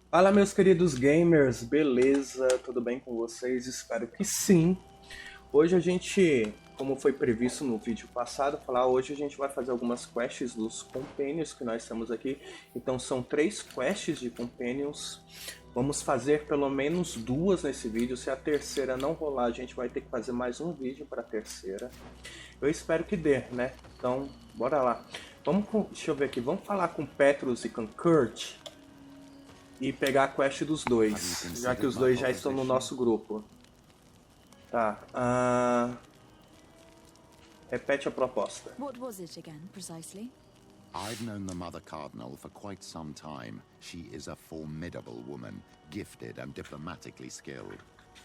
Fala, meus queridos gamers, beleza? Tudo bem com vocês? Espero que sim. Hoje a gente, como foi previsto no vídeo passado, hoje a gente vai fazer algumas quests dos Companions que nós temos aqui. Então são 3 quests de Companions. Vamos fazer pelo menos 2 nesse vídeo. Se a terceira não rolar, a gente vai ter que fazer mais um vídeo para a terceira. Eu espero que dê, né? Então, bora lá. Deixa eu ver aqui, vamos falar com Petrus e com Kurt e pegar a quest dos Have you dois, já que considered os my dois já estão no proposition? nosso grupo. Tá, repete a proposta. What was it again, precisely? I've known the Mother Cardinal for quite some time. She is a formidable woman, gifted and diplomatically skilled.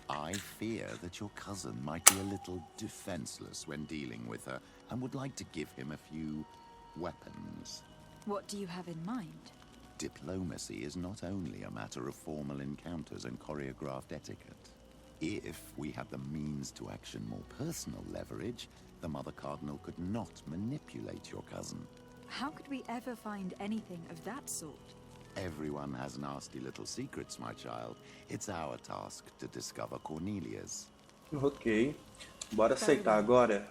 I fear that your cousin might be a little defenseless when dealing with her, and would like to give him a few weapons. What do you have in mind? Diplomacy is not only a matter of formal encounters and choreographed etiquette. If we had the means to action more personal leverage, the Mother Cardinal could not manipulate your cousin. How could we ever find anything of that sort? Everyone has nasty little secrets, my child. It's our task to discover Cornelia's. Ok, bora Fair aceitar enough. agora.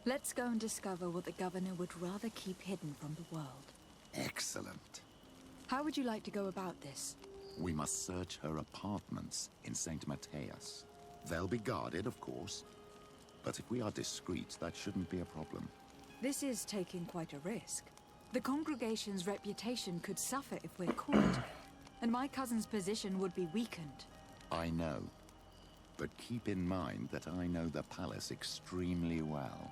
Let's go and discover what the governor would rather keep hidden from the world. Excellent. How would you like to go about this? We must search her apartments in St. Matthias. They'll be guarded, of course. But if we are discreet, that shouldn't be a problem. This is taking quite a risk. The congregation's reputation could suffer if we're caught, and my cousin's position would be weakened. I know. But keep in mind that I know the palace extremely well.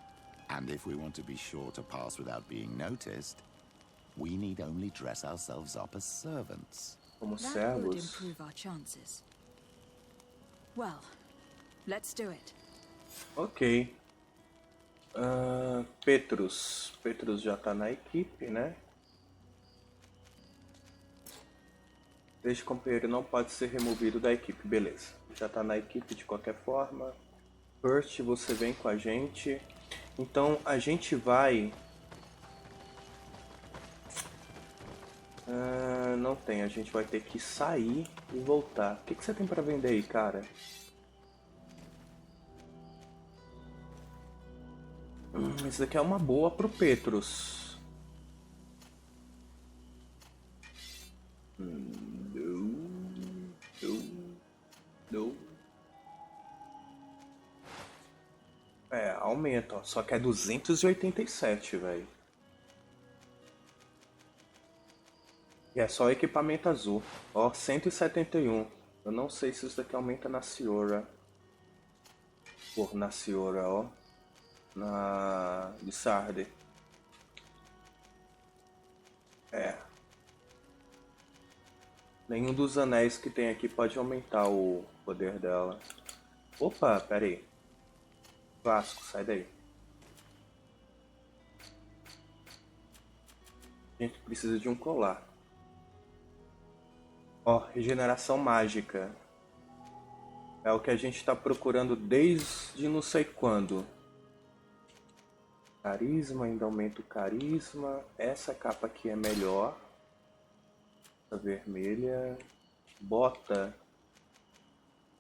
And if we want to be sure to pass without being noticed, we need only dress ourselves up as servants. Como That would servos. improve our chances. Well, let's do it. Ok. Petrus. Petrus já tá na equipe, né? Este companheiro não pode ser removido da equipe, beleza. Já tá na equipe de qualquer forma. Kurt, você vem com a gente. Então a gente vai... não tem, a gente vai ter que sair e voltar. O que você tem pra vender aí, cara? Isso daqui é uma boa pro Petrus. Não. É, aumenta, ó. Só que é 287, velho. E é só equipamento azul. Ó, 171. Eu não sei se isso daqui aumenta na Ciora. Por na Ciora, ó. Na de Sarde. É. Nenhum dos anéis que tem aqui pode aumentar o poder dela. Opa, pera aí. Vasco, sai daí. A gente precisa de um colar. Ó, regeneração mágica. É o que a gente está procurando desde não sei quando. Carisma, ainda aumenta o carisma. Essa capa aqui é melhor. Essa vermelha. Bota.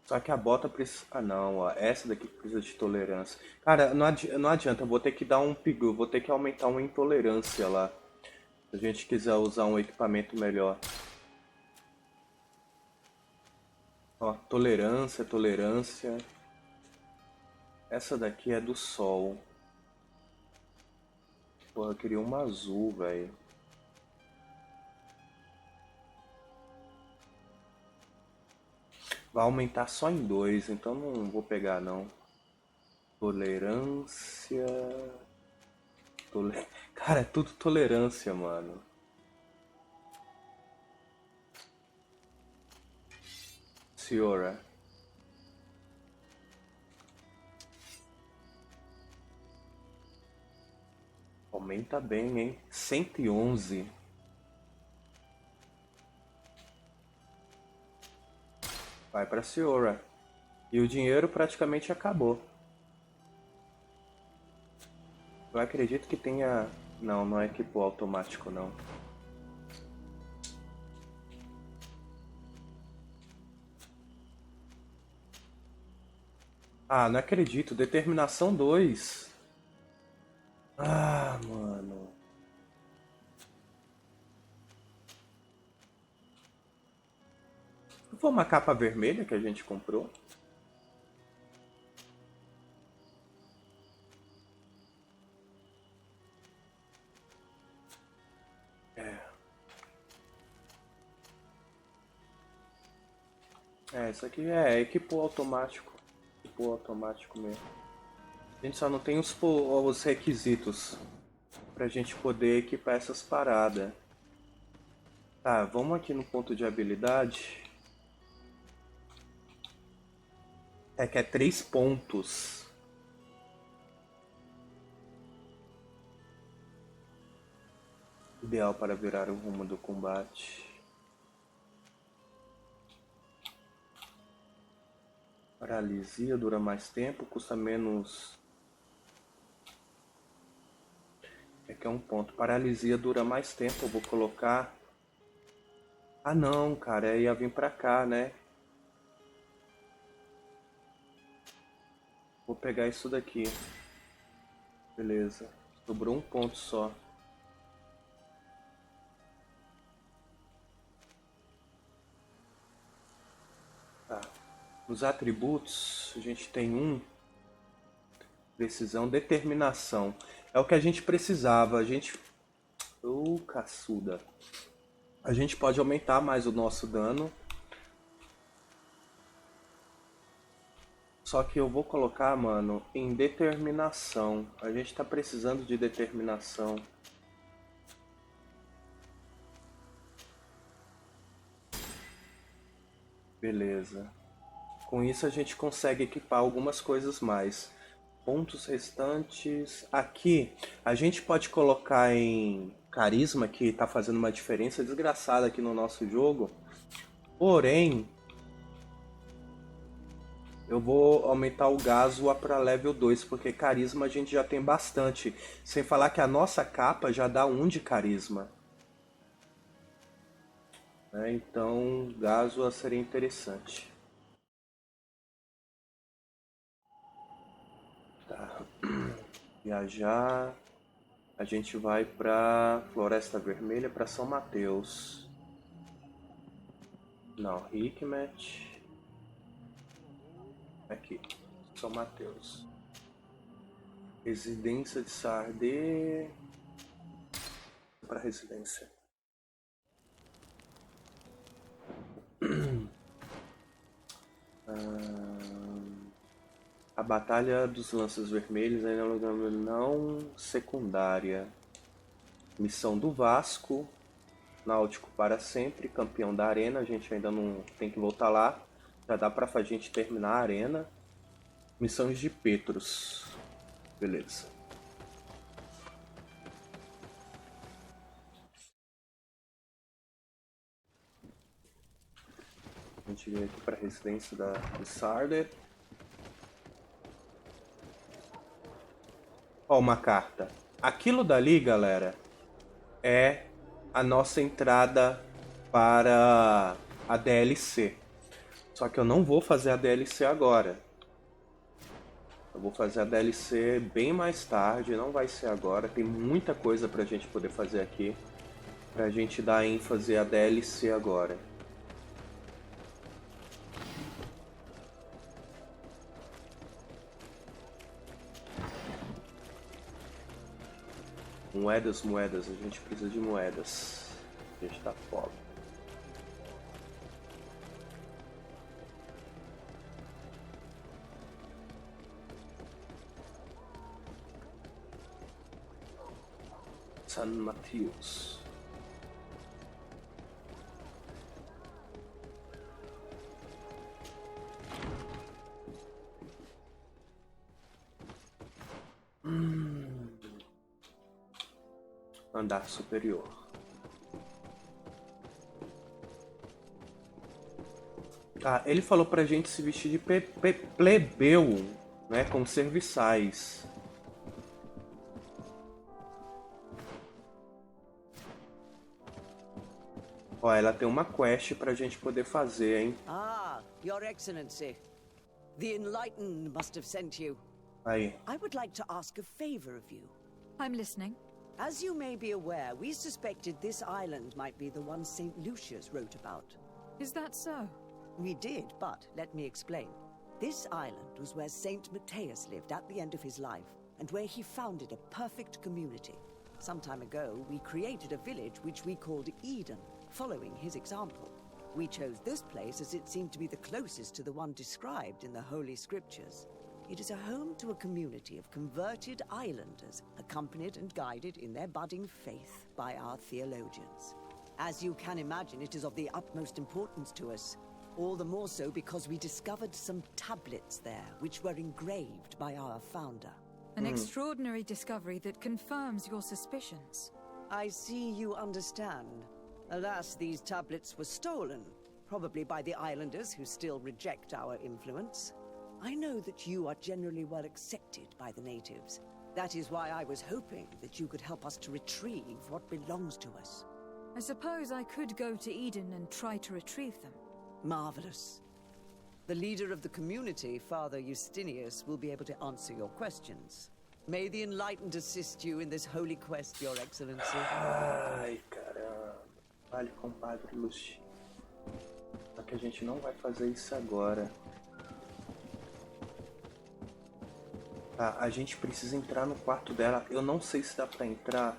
Só que a bota precisa... Ah não, ó. Essa daqui precisa de tolerância. Cara, não adianta, eu vou ter que dar um pigu. Vou ter que aumentar uma intolerância lá. Se a gente quiser usar um equipamento melhor. Ó, tolerância, tolerância. Essa daqui é do sol. Porra, eu queria uma azul, velho. Vai aumentar só em 2, então não vou pegar não. Tolerância... Cara, é tudo tolerância, mano. Senhora. Aumenta bem, hein? 111. Vai pra Senhora. E o dinheiro praticamente acabou. Eu acredito que tenha... Não, não é equipo automático, não. Ah, não acredito. Determinação 2. Ah, mano. Foi uma capa vermelha que a gente comprou? É, isso aqui é equipou automático. Equipou automático mesmo. A gente só não tem os requisitos pra gente poder equipar essas paradas. Tá, vamos aqui no ponto de habilidade. É que é 3 pontos. Ideal para virar o rumo do combate. Paralisia dura mais tempo, custa menos. É que é um ponto. Paralisia dura mais tempo, eu vou colocar. Ah não, cara, ia vir pra cá, né? Vou pegar isso daqui. Beleza. Sobrou um ponto só. Tá. Nos atributos, a gente tem um. Precisão, determinação. É o que a gente precisava. A gente... caçuda. A gente pode aumentar mais o nosso dano. Só que eu vou colocar, mano, em determinação. A gente tá precisando de determinação. Beleza. Com isso a gente consegue equipar algumas coisas mais. Pontos restantes. Aqui a gente pode colocar em carisma, que tá fazendo uma diferença desgraçada aqui no nosso jogo. Porém, eu vou aumentar o gaso para level 2, porque carisma a gente já tem bastante. Sem falar que a nossa capa já dá 1 de carisma. Né? Então, gaso seria interessante. Tá. Viajar. A gente vai para Floresta Vermelha, para São Mateus. Não, Hikmet. Aqui, São Mateus. Residência de Sardê. Para residência. A Batalha dos Lanças Vermelhos ainda não secundária. Missão do Vasco. Náutico para sempre, campeão da arena. A gente ainda não tem que voltar lá. Já dá pra gente terminar a arena. Missões de PETRUS. Beleza. A gente vem aqui para a residência de Sardet. Ó, uma carta. Aquilo dali, galera, é a nossa entrada para a DLC. Só que eu não vou fazer a DLC agora. Eu vou fazer a DLC bem mais tarde, não vai ser agora. Tem muita coisa pra gente poder fazer aqui. Pra gente dar ênfase à DLC agora. Moedas, moedas. A gente precisa de moedas. A gente tá pobre. San Mateus. Andar superior. Ah, ele falou pra gente se vestir de plebeu, né, como serviçais. Ó, ela tem uma quest pra gente poder fazer, hein? Ah, Your Excellency. The Enlightened must have sent you. Aí. I would like to ask a favor of you. I'm listening. As you may be aware, we suspected this island might be the one St. Lucius wrote about. Is that so? We did, but let me explain. This island was where St. Matthias lived at the end of his life, and where he founded a perfect community. Some time ago, we created a village which we called Eden, following his example. We chose this place as it seemed to be the closest to the one described in the Holy Scriptures. It is a home to a community of converted islanders, accompanied and guided in their budding faith by our theologians. As you can imagine, it is of the utmost importance to us. All the more so because we discovered some tablets there, which were engraved by our founder. An extraordinary discovery that confirms your suspicions. I see you understand. Alas, these tablets were stolen, probably by the islanders who still reject our influence. I know that you are generally well accepted by the natives. That is why I was hoping that you could help us to retrieve what belongs to us. I suppose I could go to Eden and try to retrieve them. Marvelous. The leader of the community, Father Justinius, will be able to answer your questions. May the Enlightened assist you in this holy quest, Your Excellency. Ai, caramba. Vale, compadre Luxi. Só que a gente não vai fazer isso agora. Tá, a gente precisa entrar no quarto dela. Eu não sei se dá pra entrar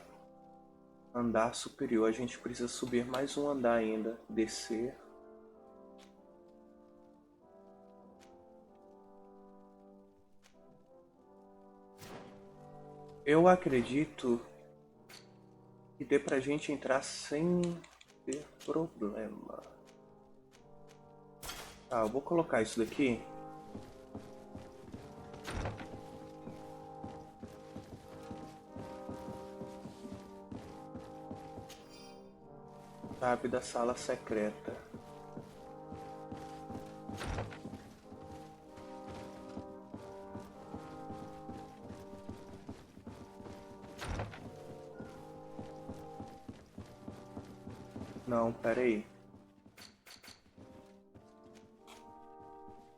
andar superior. A gente precisa subir mais um andar ainda. Descer. Eu acredito que dê pra gente entrar sem ter problema. Tá, eu vou colocar isso daqui. Chave da sala secreta. Não, pera aí.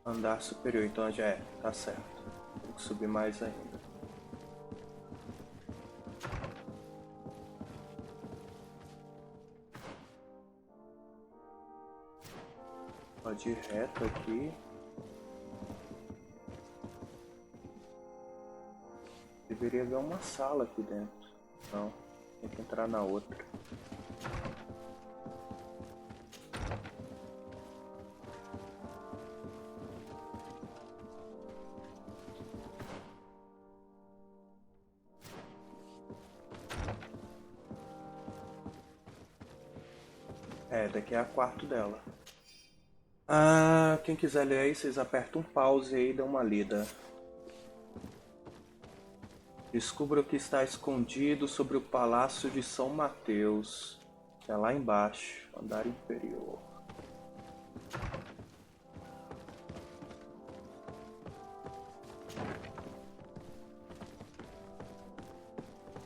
Andar superior, então já é, tá certo. Tem que subir mais ainda. Pode ir reto aqui. Deveria haver uma sala aqui dentro. Não, tem que entrar na outra. É, daqui é a quarto dela. Ah, quem quiser ler aí, vocês apertam um pause aí e dão uma lida. Descubra o que está escondido sobre o Palácio de São Mateus, que é lá embaixo, andar inferior.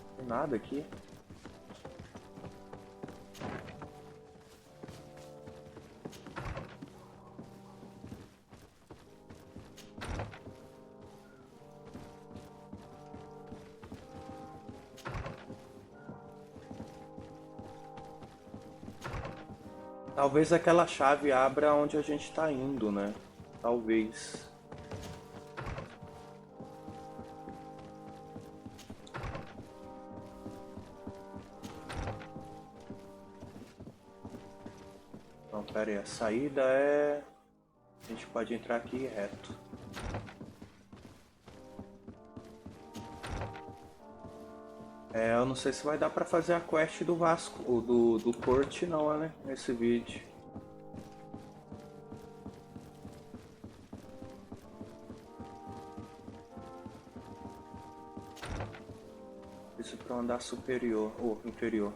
Não tem nada aqui. Talvez aquela chave abra onde a gente está indo, né? Talvez. Não, pera aí. A saída é... A gente pode entrar aqui reto. É, eu não sei se vai dar pra fazer a quest do Vasco, ou do Corte não, né? Nesse vídeo. Isso pra andar superior, ou inferior.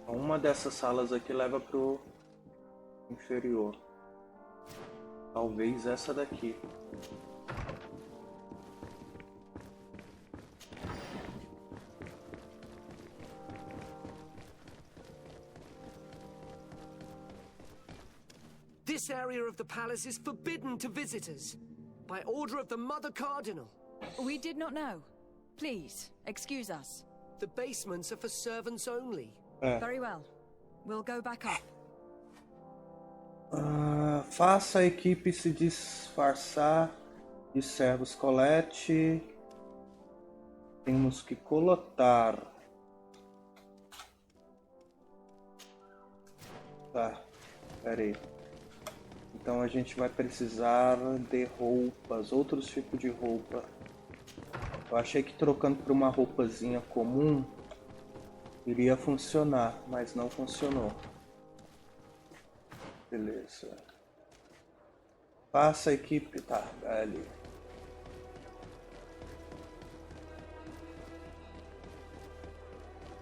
Uma dessas salas aqui leva pro inferior. Talvez essa daqui. This area of the palace is forbidden to visitors by order of the Mother Cardinal. We did not know. Please, excuse us. The basements are for servants only. Very well. We'll go back up. Faça a equipe se disfarçar de servos. Colete. Temos que coletar. Tá, pera aí. Então a gente vai precisar de roupas, outros tipos de roupa. Eu achei que trocando por uma roupazinha comum iria funcionar, mas não funcionou. Beleza. Passa a equipe, tá, ali.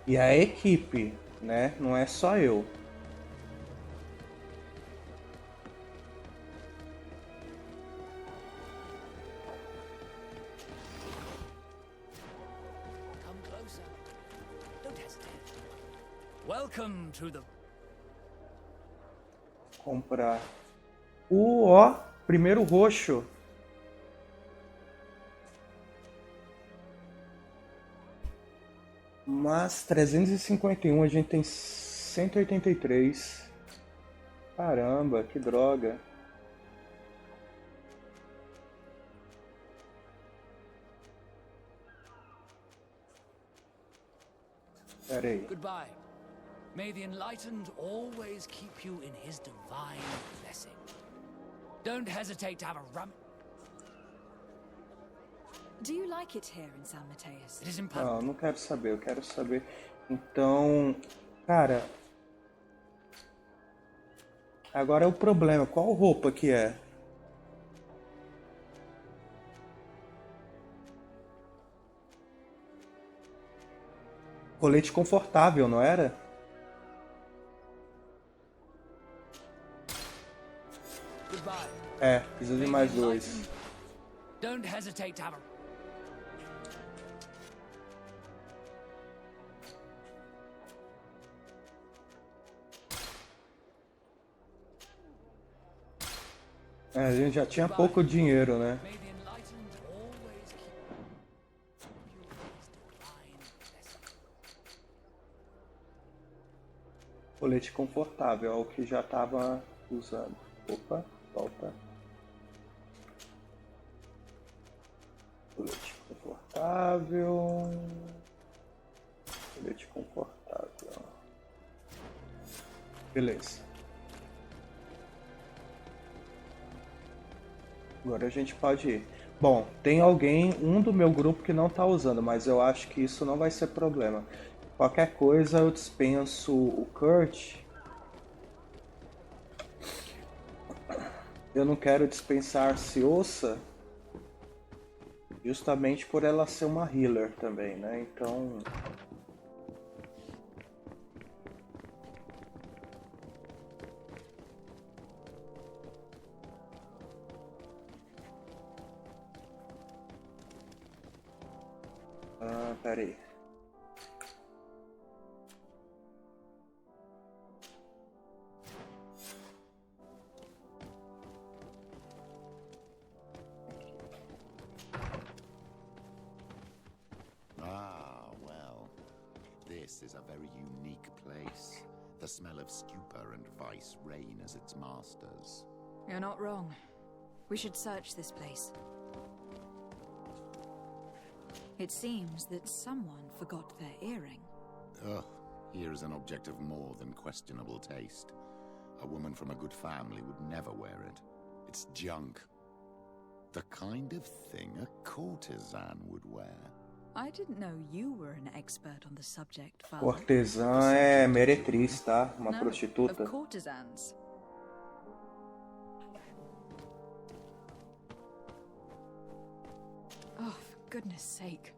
E a equipe, né? Não é só eu. Welcome to the... Comprar. Ó, primeiro roxo. Mas 351, a gente tem 183. Caramba, que droga. Pera aí. Goodbye. May the enlightened always keep you in his divine blessing. Don't hesitate to have a rum. Do you like it here in San Mateus? It is impossible. Não, não quero saber, eu quero saber. Então, cara. Agora é o problema, qual roupa que é? Colete confortável, não era? É, precisa de mais dois. Don't hesitate to have a... A gente já tinha pouco dinheiro, né? Colete confortável, é o que já estava usando. Opa, volta. Colete confortável. Colete confortável. Beleza. Agora a gente pode ir. Bom, tem alguém, um do meu grupo que não está usando, mas eu acho que isso não vai ser problema. Qualquer coisa eu dispenso o Kurt. Eu não quero dispensar Ciosa, justamente por ela ser uma healer também, né? Então... pera aí. Well, this is a very unique place. The smell of stupor and vice reign as its masters. You're not wrong. We should search this place. It seems that someone forgot their earring. Ugh, here is an object of more than questionable taste. A woman from a good family would never wear it. It's junk. The kind of thing a courtesan would wear. I didn't know you were an expert on the subject, Father. Cortesã é meretriz, tá? Uma prostituta. Of courtesans. Oh, for goodness sake.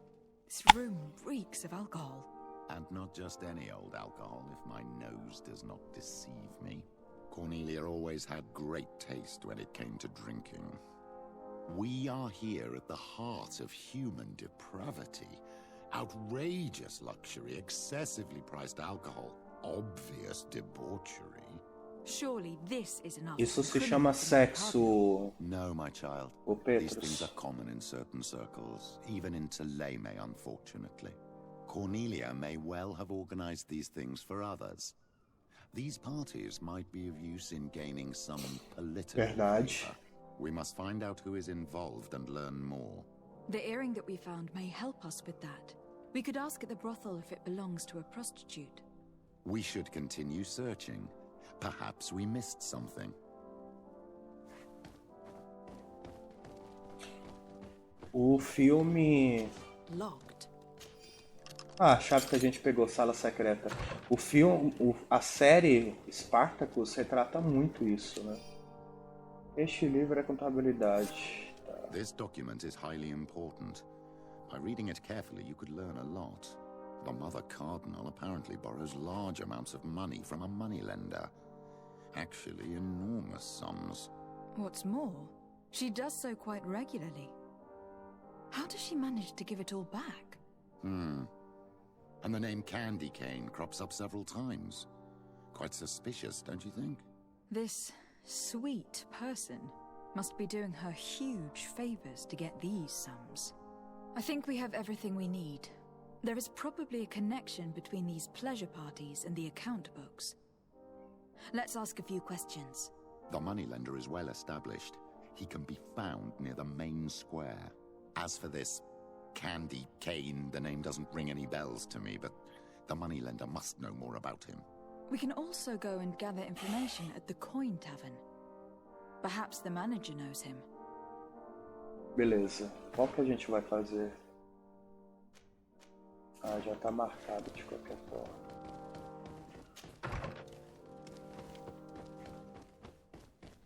This room reeks of alcohol. And not just any old alcohol, if my nose does not deceive me. Cornelia always had great taste when it came to drinking. We are here at the heart of human depravity. Outrageous luxury, excessively priced alcohol, obvious debauchery. Surely this is enough. Isso se chama sexo, No, my child. o These things Petrus. are common in certain circles, even in Tuleme, unfortunately. Cornelia may well have organized these things for others. These parties might be of use in gaining some political Verdade. favor. We must find out who is involved and learn more. The earring that we found may help us with that. We could ask at the brothel if it belongs to a prostitute. We should continue searching. Perhaps we missed something. O filme... Locked. Ah, a chave que a gente pegou, sala secreta. O filme, a série Spartacus retrata muito isso, né? Este livro é contabilidade. This document is highly important. By reading it carefully, you could learn a lot. The Mother Cardinal apparently borrows large amounts of money from a moneylender. Actually, enormous sums. What's more, she does so quite regularly. How does she manage to give it all back? And the name Candy Cane crops up several times. Quite suspicious, don't you think? This sweet person must be doing her huge favors to get these sums. I think we have everything we need. There is probably a connection between these pleasure parties and the account books. Let's ask a few questions. The moneylender is well established. He can be found near the main square. As for this Candy Cane, the name doesn't ring any bells to me, but the moneylender must know more about him. We can also go and gather information at the Coin Tavern. Perhaps the manager knows him. Beleza. Qual que a gente vai fazer? Ah, já tá marcado de qualquer forma.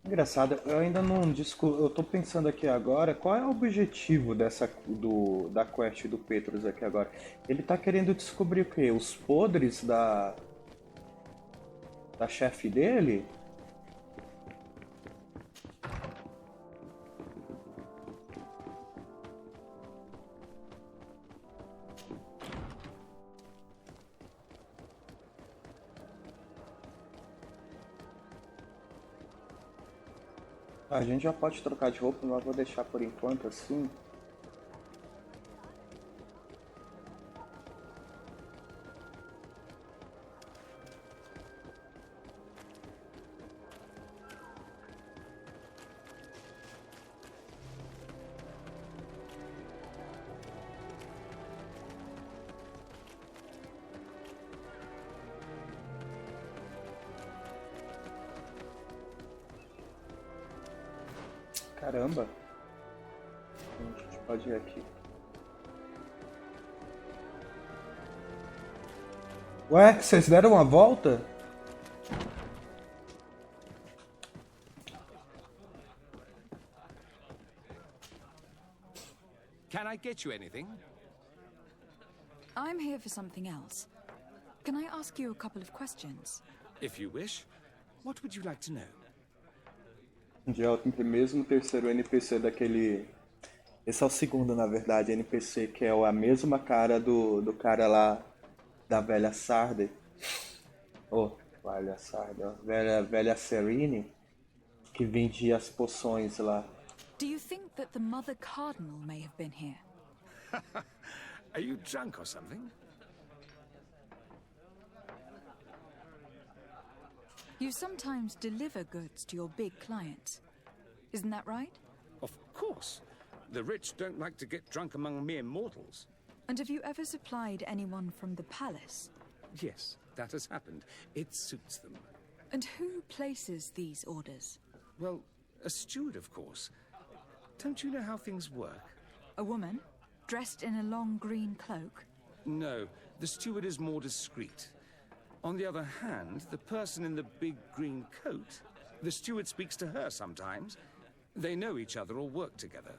Engraçado, eu ainda não eu tô pensando aqui agora, qual é o objetivo da quest do Petrus aqui agora? Ele tá querendo descobrir o quê? Os podres da chefe dele? A gente já pode trocar de roupa, mas vou deixar por enquanto assim. Caramba! A gente pode ir aqui. Ué, vocês deram uma volta? Can I get you anything? I'm here for something else. Can I ask you a couple of questions? If you wish. What would you like to know? Já é o mesmo terceiro NPC daquele... Esse é o segundo, na verdade, NPC, que é a mesma cara do cara lá da velha Sarde. Oh, velha Sarde, ó. Velha Serene, que vendia as poções lá. Do you think that the Mother Cardinal may have been here? Are you drunk or something? You sometimes deliver goods to your big clients. Isn't that right? Of course. The rich don't like to get drunk among mere mortals. And have you ever supplied anyone from the palace? Yes, that has happened. It suits them. And who places these orders? Well, a steward, of course. Don't you know how things work? A woman, dressed in a long green cloak? No, the steward is more discreet. On the other hand, the person in the big green coat, the steward speaks to her sometimes. They know each other or work together.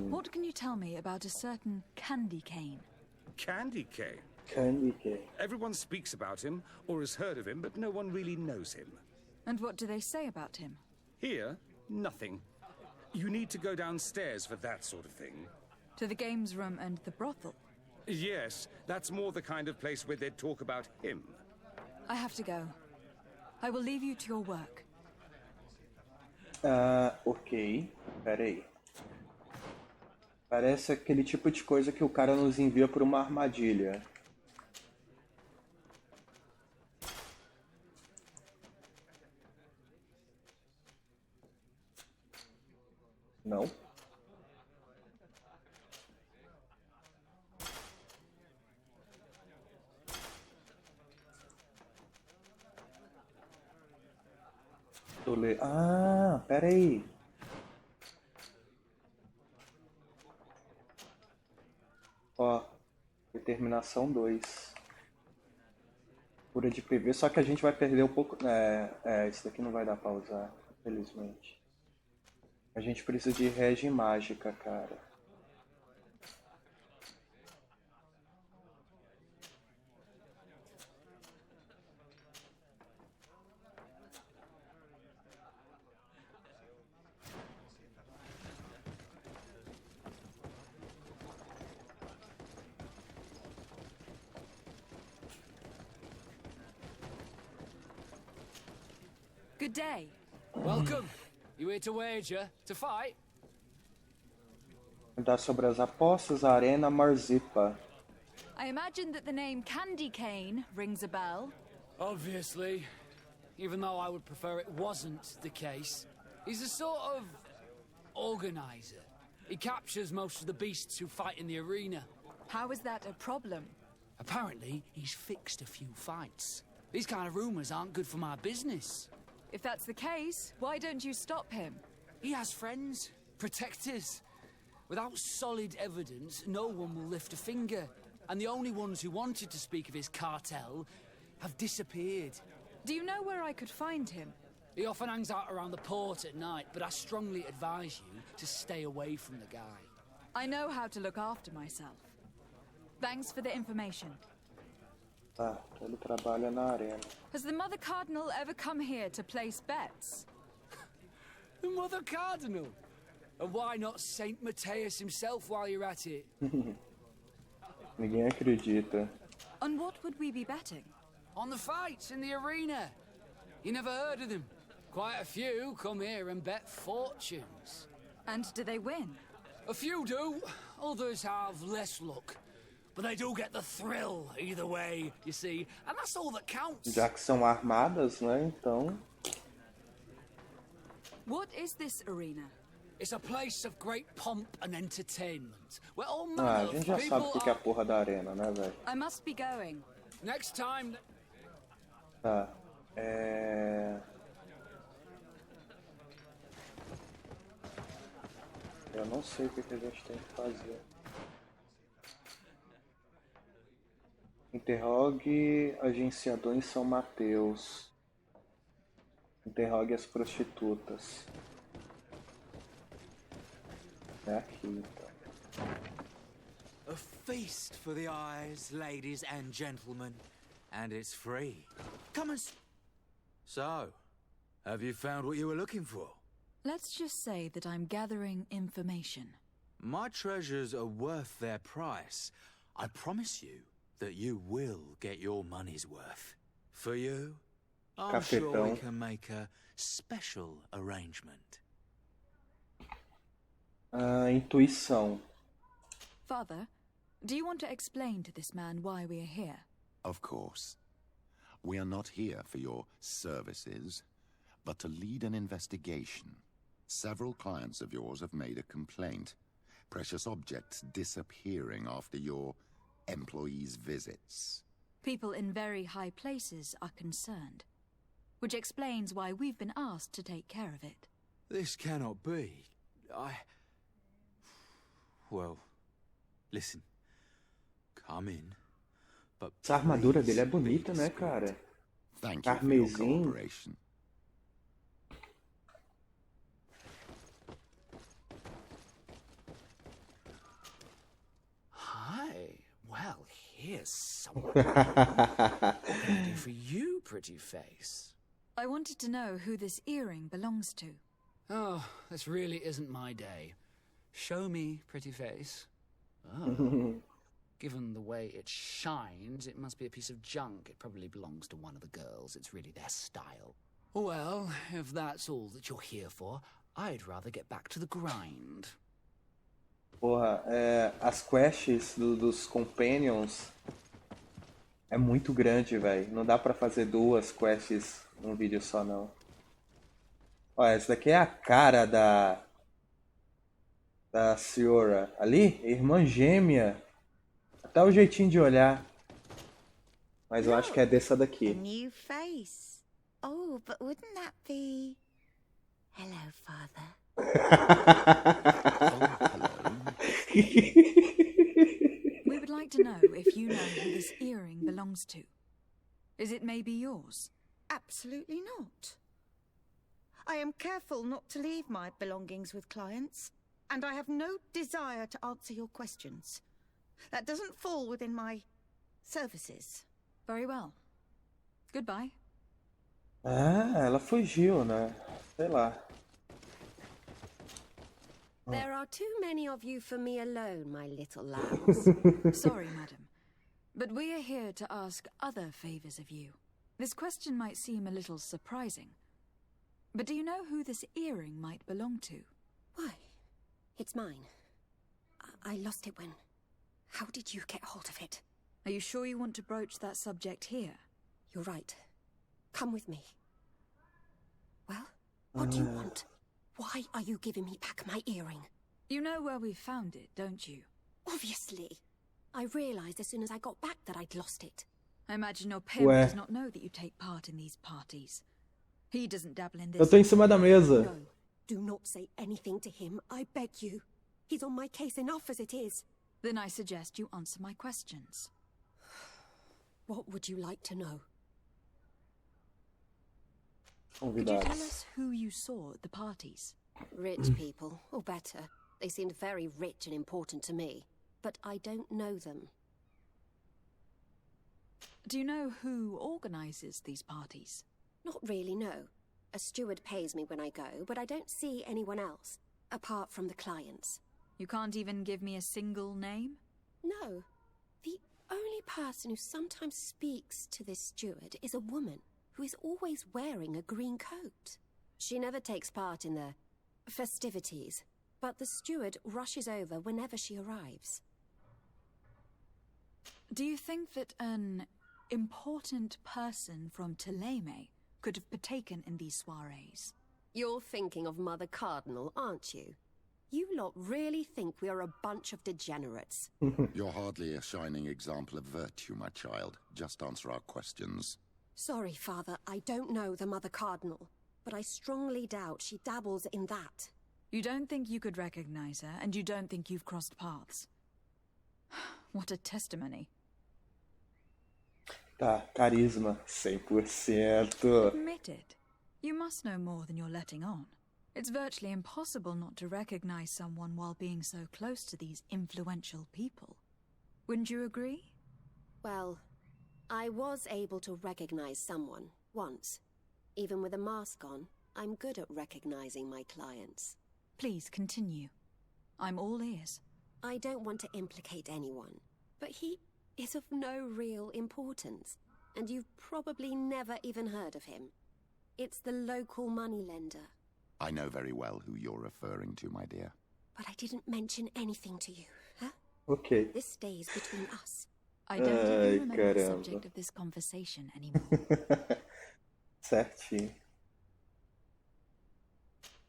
What can you tell me about a certain Candy Cane? Candy Cane. Candy Cane. Everyone speaks about him or has heard of him, but no one really knows him. And what do they say about him? Here, nothing. You need to go downstairs for that sort of thing. To the games room and the brothel? Yes, that's more the kind of place where they'd talk about him. I have to go. I will leave you to your work. Ok. Pera aí. Parece aquele tipo de coisa que o cara nos envia por uma armadilha. Não? Ah, pera aí. Ó, determinação 2. Cura de PV, só que a gente vai perder um pouco... esse daqui não vai dar pra usar, infelizmente. A gente precisa de regi mágica, cara. Good day. Welcome. You here to wager? To fight? Andar sobre as apostas, Arena Marzipa. I imagine that the name Candy Cane rings a bell. Obviously. Even though I would prefer it wasn't the case. He's a sort of organizer. He captures most of the beasts who fight in the arena. How is that a problem? Apparently, he's fixed a few fights. These kind of rumors aren't good for my business. If that's the case, why don't you stop him? He has friends, protectors. Without solid evidence, no one will lift a finger. And the only ones who wanted to speak of his cartel have disappeared. Do you know where I could find him? He often hangs out around the port at night, but I strongly advise you to stay away from the guy. I know how to look after myself. Thanks for the information. Tá, ele trabalha na arena. Has the Mother Cardinal ever come here to place bets? The Mother Cardinal? And why not Saint Matthias himself while you're at it? Ninguém acredita. On what would we be betting? On the fights in the arena. You never heard of them? Quite a few come here and bet fortunes. And do they win? A few do, others have less luck. But they do get the thrill either way, you see, and that's all that counts. Já que são armadas, né? Então. What is this arena? It's a place of great pomp and entertainment, where all Ah, manner a of gente já sabe o people que é a are... porra da arena, né, velho? I must be going. Next time... Tá. Eu não sei o que a gente tem que fazer. Interrogue agenciador em São Mateus. Interrogue as prostitutas. É aqui, então. A feast for the eyes, ladies and gentlemen. And it's free. Come and... So, have you found what you were looking for? Let's just say that I'm gathering information. My treasures are worth their price. I promise you that you will get your money's worth. For you, I'm sure we can make a special arrangement. Intuição. Father, do you want to explain to this man why we are here? Of course. We are not here for your services, but to lead an investigation. Several clients of yours have made a complaint. Precious objects disappearing after your employees' visits. People in very high places are concerned, which explains why we've been asked to take care of it. This cannot be. Well, listen. Come in. But essa armadura dele é bonita, né, cara? Thank you for your Carmesim. cooperation. Hi. Well, here's something. What can I do for you, pretty face? I wanted to know who this earring belongs to. Oh, this really isn't my day. Show me, pretty face. Oh. Given the way it shines, it must be a piece of junk. It probably belongs to one of the girls. It's really their style. Well, if that's all that you're here for, I'd rather get back to the grind. Porra, as quests dos Companions é muito grande, velho. Não dá pra fazer 2 quests num vídeo só, não. Ó, essa daqui é a cara da senhora. Ali, irmã gêmea. Até o jeitinho de olhar. Mas eu acho que é dessa daqui. A new face. Oh, but wouldn't that be... Hello, Father. We would like to know if you know who this earring belongs to. Is it maybe yours? Absolutely not. I am careful not to leave my belongings with clients, and I have no desire to answer your questions. That doesn't fall within my services. Very well. Goodbye. Ah, ela fugiu, né? Sei lá. There are too many of you for me alone, my little lambs. Sorry, madam. But we are here to ask other favors of you. This question might seem a little surprising. But do you know who this earring might belong to? Why? It's mine. I lost it when... How did you get hold of it? Are you sure you want to broach that subject here? You're right. Come with me. Well, what do you want? Why are you giving me back my earring? You know where we found it, don't you? Obviously. I realized as soon as I got back that I'd lost it. I imagine your parent does not know that you take part in these parties. He doesn't dabble in this. Eu tô em cima da mesa. No, do not say anything to him, I beg you. He's on my case enough as it is. Then I suggest you answer my questions. What would you like to know? Could you tell us who you saw at the parties? Rich people, or better. They seemed very rich and important to me. But I don't know them. Do you know who organizes these parties? Not really, no. A steward pays me when I go, but I don't see anyone else, apart from the clients. You can't even give me a single name? No. The only person who sometimes speaks to this steward is a woman who is always wearing a green coat. She never takes part in the festivities, but the steward rushes over whenever she arrives. Do you think that an important person from Teleme could have partaken in these soirees? You're thinking of Mother Cardinal, aren't you? You lot really think we are a bunch of degenerates. You're hardly a shining example of virtue, my child. Just answer our questions. Sorry, Father, I don't know the Mother Cardinal, but I strongly doubt she dabbles in that. You don't think you could recognize her, and you don't think you've crossed paths. What a testimony. Tá, carisma, 100%. Admit it. You must know more than you're letting on. It's virtually impossible not to recognize someone while being so close to these influential people. Wouldn't you agree? Well, I was able to recognize someone, once. Even with a mask on, I'm good at recognizing my clients. Please continue. I'm all ears. I don't want to implicate anyone, but he is of no real importance, and you've probably never even heard of him. It's the local moneylender. I know very well who you're referring to, my dear. But I didn't mention anything to you, huh? Ok. This stays between us. I don't even remember the subject of this conversation anymore. Certinho.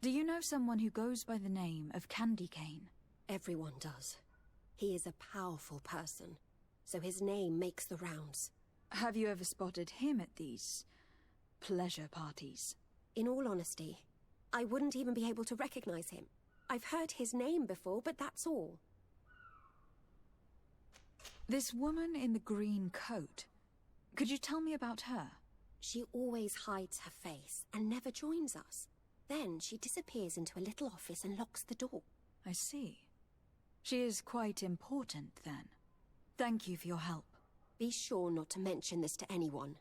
Do you know someone who goes by the name of Candy Cane? Everyone does. He is a powerful person, so his name makes the rounds. Have you ever spotted him at these pleasure parties? In all honesty, I wouldn't even be able to recognize him. I've heard his name before, but that's all. This woman in the green coat, could you tell me about her? She always hides her face and never joins us. Then she disappears into a little office and locks the door. I see. She is quite important, then. Thank you for your help. Be sure not to mention this to anyone.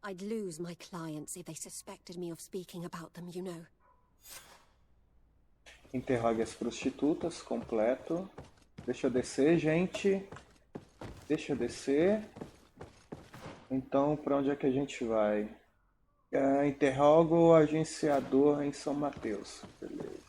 I'd lose my clients if they suspected me of speaking about them, you know. Interrogue as prostitutas, completo. Deixa eu descer, gente. Deixa eu descer. Então, para onde é que a gente vai? Interroga o agenciador em São Mateus. Beleza.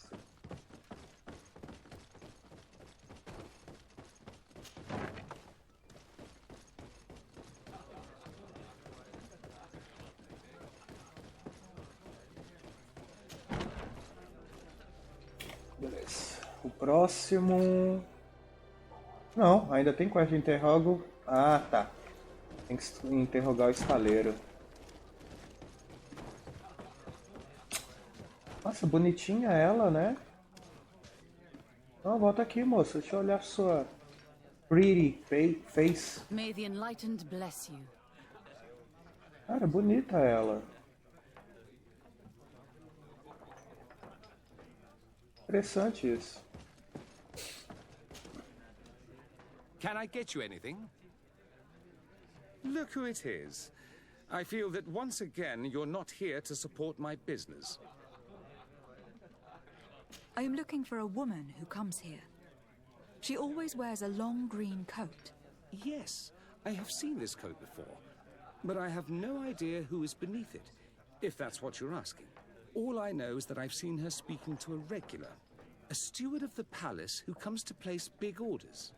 Beleza. O próximo... Não, ainda tem quest de interrogo. Ah, tá. Tem que interrogar o estaleiro. Nossa, bonitinha ela, né? Não, volta aqui, moça. Deixa eu olhar sua pretty face. May the enlightened bless you. Cara, bonita ela. Interessante isso. Can I get you anything? Look who it is. I feel that once again you're not here to support my business. I am looking for a woman who comes here. She always wears a long green coat. Yes, I have seen this coat before, but I have no idea who is beneath it, if that's what you're asking. All I know is that I've seen her speaking to a regular, a steward of the palace who comes to place big orders.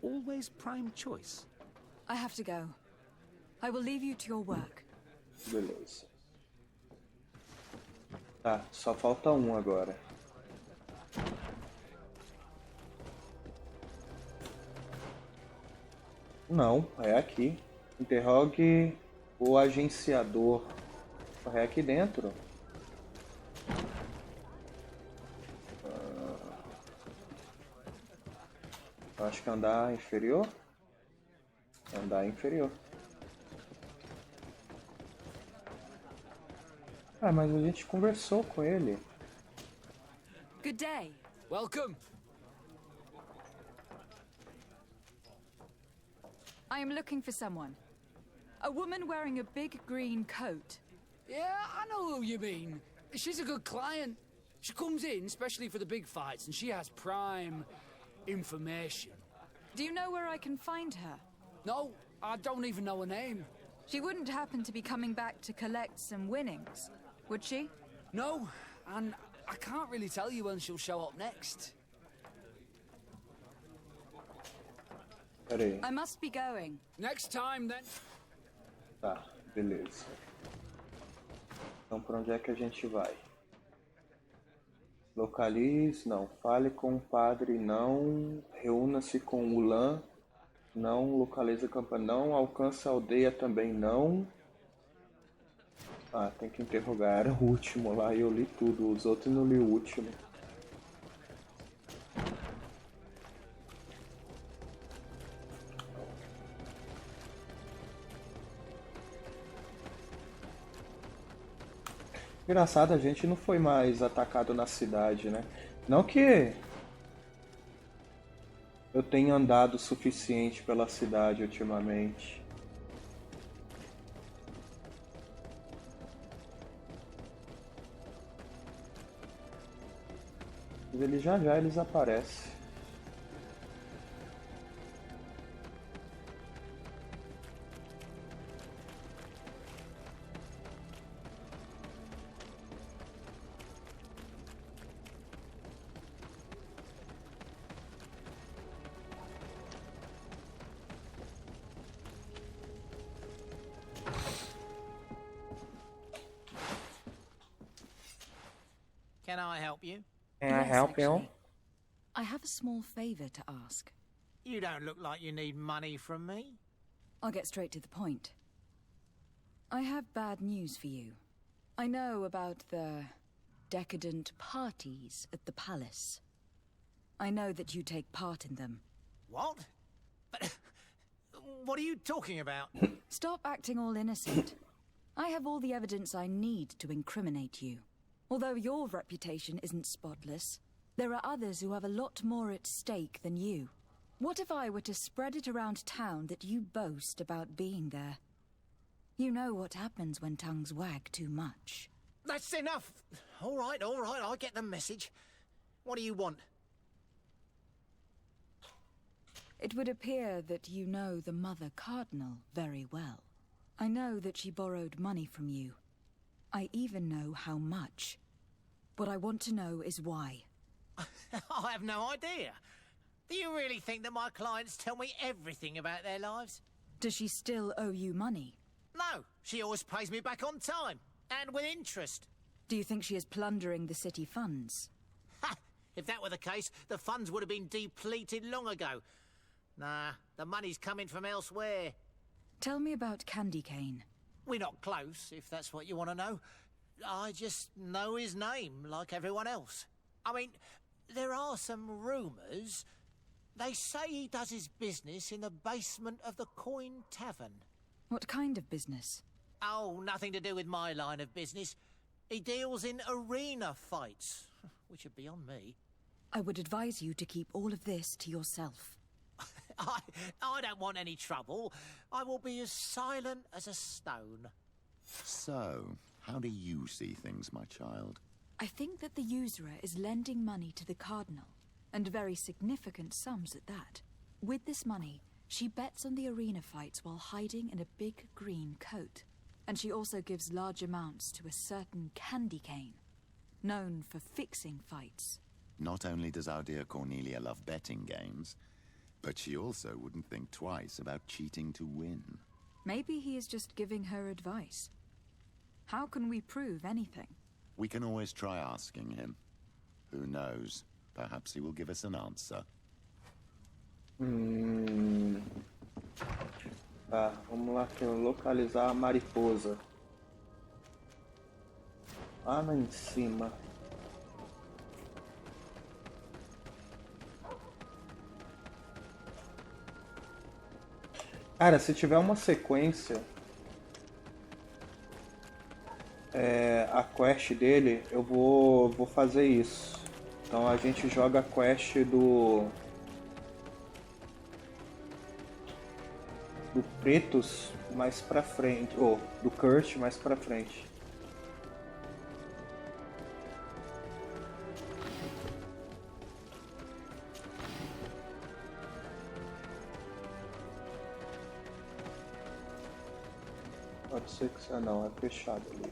Always prime choice. I have to go. I will leave you to your work. Beleza. Tá, só falta um agora. Não, é aqui. Interrogue o agenciador. É aqui dentro. Acho que andar inferior. Andar inferior. Ah, mas a gente conversou com ele. Good day. Welcome. I am looking for someone. A woman wearing a big green coat. Yeah, I know who you mean. She's a good client. She comes in especially for the big fights, and she has prime information. Do you know where I can find her? No, I don't even know her name. She wouldn't happen to be coming back to collect some winnings, would she? No, and I can't really tell you when she'll show up next. Pera aí. I must be going. Next time, then. Tá, beleza. Então, pra onde é que a gente vai? Localize, não. Fale com o padre, não. Reúna-se com o Lan, não. Localize a campanha, não. Alcance a aldeia, também não. Ah, tem que interrogar. Era o último lá e eu li tudo. Os outros não li o último. Engraçado, a gente não foi mais atacado na cidade, né? Não que eu tenha andado o suficiente pela cidade ultimamente. Mas eles já eles aparecem. Can I help you? Can I Yes, help you? actually. I have a small favor to ask. You don't look like you need money from me. I'll get straight to the point. I have bad news for you. I know about the decadent parties at the palace. I know that you take part in them. What? But what are you talking about? Stop acting all innocent. I have all the evidence I need to incriminate you. Although your reputation isn't spotless, there are others who have a lot more at stake than you. What if I were to spread it around town that you boast about being there? You know what happens when tongues wag too much. That's enough. All right, I get the message. What do you want? It would appear that you know the Mother Cardinal very well. I know that she borrowed money from you. I even know how much. What I want to know is why. I have no idea. Do you really think that my clients tell me everything about their lives? Does she still owe you money? No, she always pays me back on time, and with interest. Do you think she is plundering the city funds? Ha! If that were the case, the funds would have been depleted long ago. Nah, the money's coming from elsewhere. Tell me about Candy Cane. We're not close, if that's what you want to know. I just know his name, like everyone else. I mean, there are some rumours. They say he does his business in the basement of the Coin Tavern. What kind of business? Oh, nothing to do with my line of business. He deals in arena fights, which would be on me. I would advise you to keep all of this to yourself. I don't want any trouble. I will be as silent as a stone. So, how do you see things, my child? I think that the usurer is lending money to the Cardinal, and very significant sums at that. With this money, she bets on the arena fights while hiding in a big green coat. And she also gives large amounts to a certain Candy Cane, known for fixing fights. Not only does our dear Cornelia love betting games, but she also wouldn't think twice about cheating to win. Maybe he is just giving her advice. How can we prove anything? We can always try asking him. Who knows? Perhaps he will give us an answer. Tá, vamos lá aqui, localizar a mariposa. Lá em cima. Cara, se tiver uma sequência, a quest dele, eu vou fazer isso. Então a gente joga a quest do PETRUS mais pra frente, ou do Kurt mais pra frente. Pode ser que... Ah, não, é fechado ali.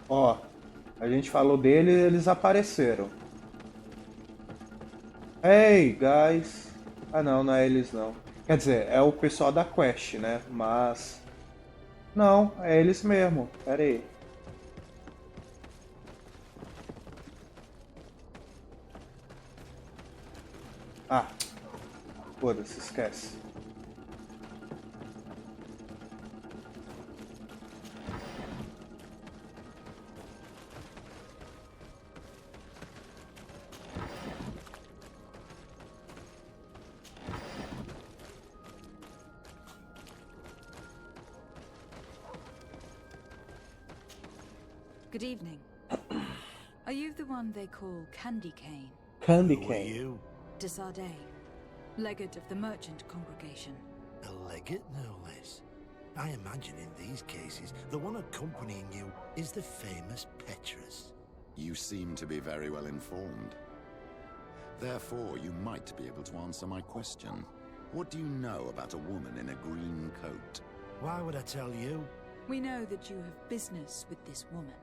Ó, a gente falou dele e eles apareceram. Hey, guys! Ah, não, não é eles não. Quer dizer, é o pessoal da quest, né? Mas... Não, é eles mesmo. Pera aí. Ah, foda-se, esquece. Good evening. Are you the one they call Candy Cane? Candy Who are Cane. you? Desardet, legate of the merchant congregation. A legate, no less. I imagine in these cases, the one accompanying you is the famous Petrus. You seem to be very well informed. Therefore, you might be able to answer my question. What do you know about a woman in a green coat? Why would I tell you? We know that you have business with this woman,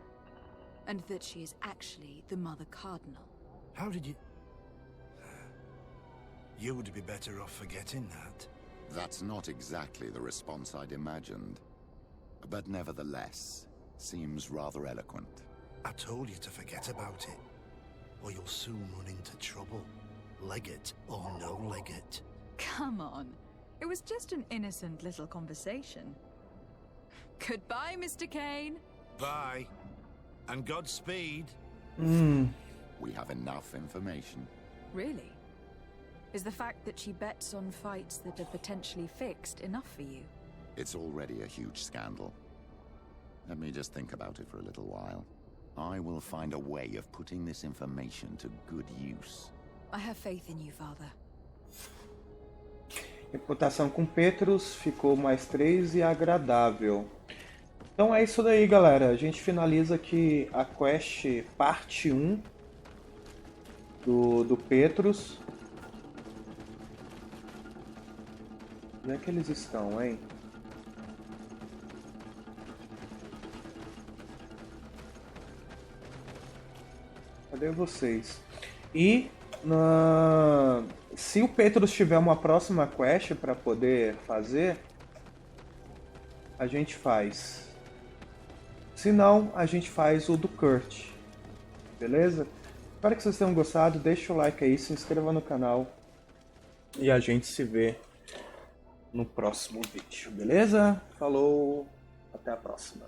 and that she is actually the Mother Cardinal. How did you... You would be better off forgetting that. That's not exactly the response I'd imagined. But nevertheless, seems rather eloquent. I told you to forget about it, or you'll soon run into trouble. Legate or no legate. Come on. It was just an innocent little conversation. Goodbye, Mr. Kane. Bye. And Godspeed. We have enough information. Really? Is the fact that she bets on fights that are potentially fixed enough for you? It's already a huge scandal. Let me just think about it for a little while. I will find a way of putting this information to good use. I have faith in you, Father. Reputação com PETRUS ficou mais 3 e agradável. Então é isso daí, galera. A gente finaliza aqui a quest parte 1 do Petrus. Onde é que eles estão, hein? Cadê vocês? E se o Petrus tiver uma próxima quest para poder fazer, a gente faz. Se não, a gente faz o do Kurt. Beleza? Espero que vocês tenham gostado. Deixa o like aí, se inscreva no canal. E a gente se vê no próximo vídeo. Beleza? Falou! Até a próxima.